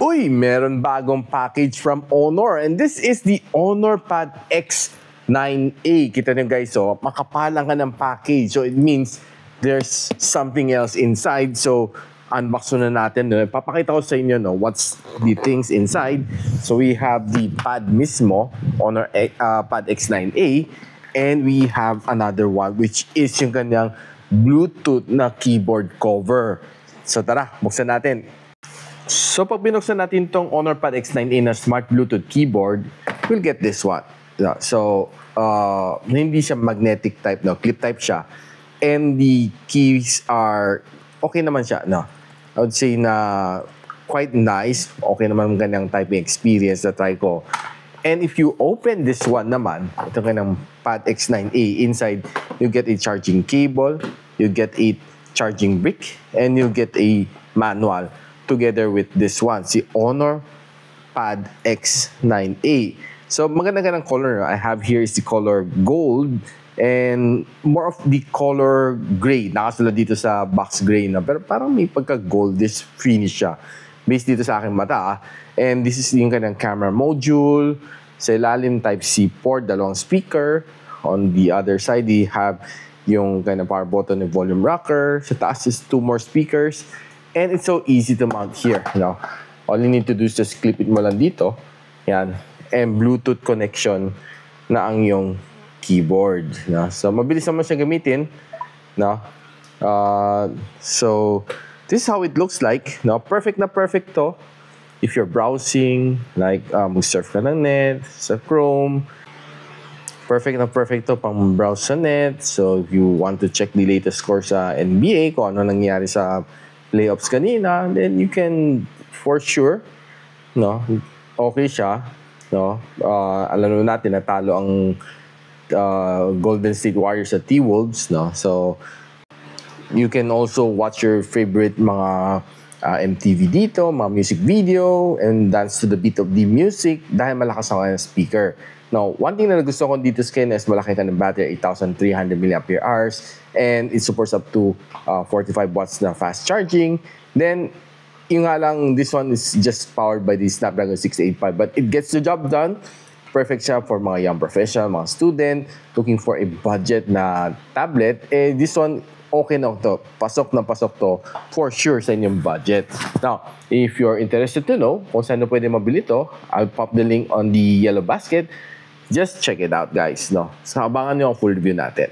Uy, meron bagong package from Honor. And this is the Honor Pad X9A. Kita niyo guys, so makapalang ka ng package. So it means there's something else inside. So unbox na natin. Papakita ko sa inyo what's the things inside. So we have the pad mismo, Honor Pad X9A. And we have another one which is yung kanyang Bluetooth na keyboard cover. So tara, buksan natin. So pag binuksan natin tong Honor Pad X9A na smart Bluetooth keyboard, we'll get this one. So hindi siya magnetic type, clip type siya. And the keys are okay naman siya, I would say na quite nice. Okay naman ang ganyang typing experience na try ko. And if you open this one naman, ito kanyang Pad X9A, inside you get a charging cable, you get a charging brick, and you get a manual together with this one, si Honor Pad X9A. So maganda-gandang color I have here is the color gold and more of the color gray. Nakasulat dito sa box gray na, pero parang may pagka-goldish finish siya based dito sa aking mata. And this is yung kanyang camera module. Sa ilalim, Type-C port, dalawang speaker. On the other side, you have yung kanyang power button and volume rocker. Sa taas is 2 more speakers. And it's so easy to mount here. All you need to do is just clip it mo lang dito. Yan. And Bluetooth connection na ang yung keyboard. So, mabilis naman siya gamitin. So, this is how it looks like. Perfect na perfect to. If you're browsing, like mag-surf ka ng net, sa Chrome. Perfect na perfect to pang browse sa net. So, if you want to check the latest score sa NBA, kung ano nangyari sa playoffs kanina, then you can, for sure, okay siya. Alam natin, natalo ang Golden State Warriors sa T-Wolves. So, you can also watch your favorite mga MTV dito, mga music video, and dance to the beat of the music dahil malakas ang kanyang speaker. Now, one thing na gusto ko dito sa kanya is malaki ka ng battery, 8,300 mAh, and it supports up to 45 watts na fast charging. Then, yung nga lang, this one is just powered by the Snapdragon 685, but it gets the job done. Perfect siya for mga young professional, mga student, looking for a budget na tablet. This one, okay na to. Pasok na pasok to for sure sa inyong budget. Now, if you're interested to know kung saan pwede mabili to, I'll pop the link on the yellow basket. Just check it out, guys. So, abangan nyo ang full review natin.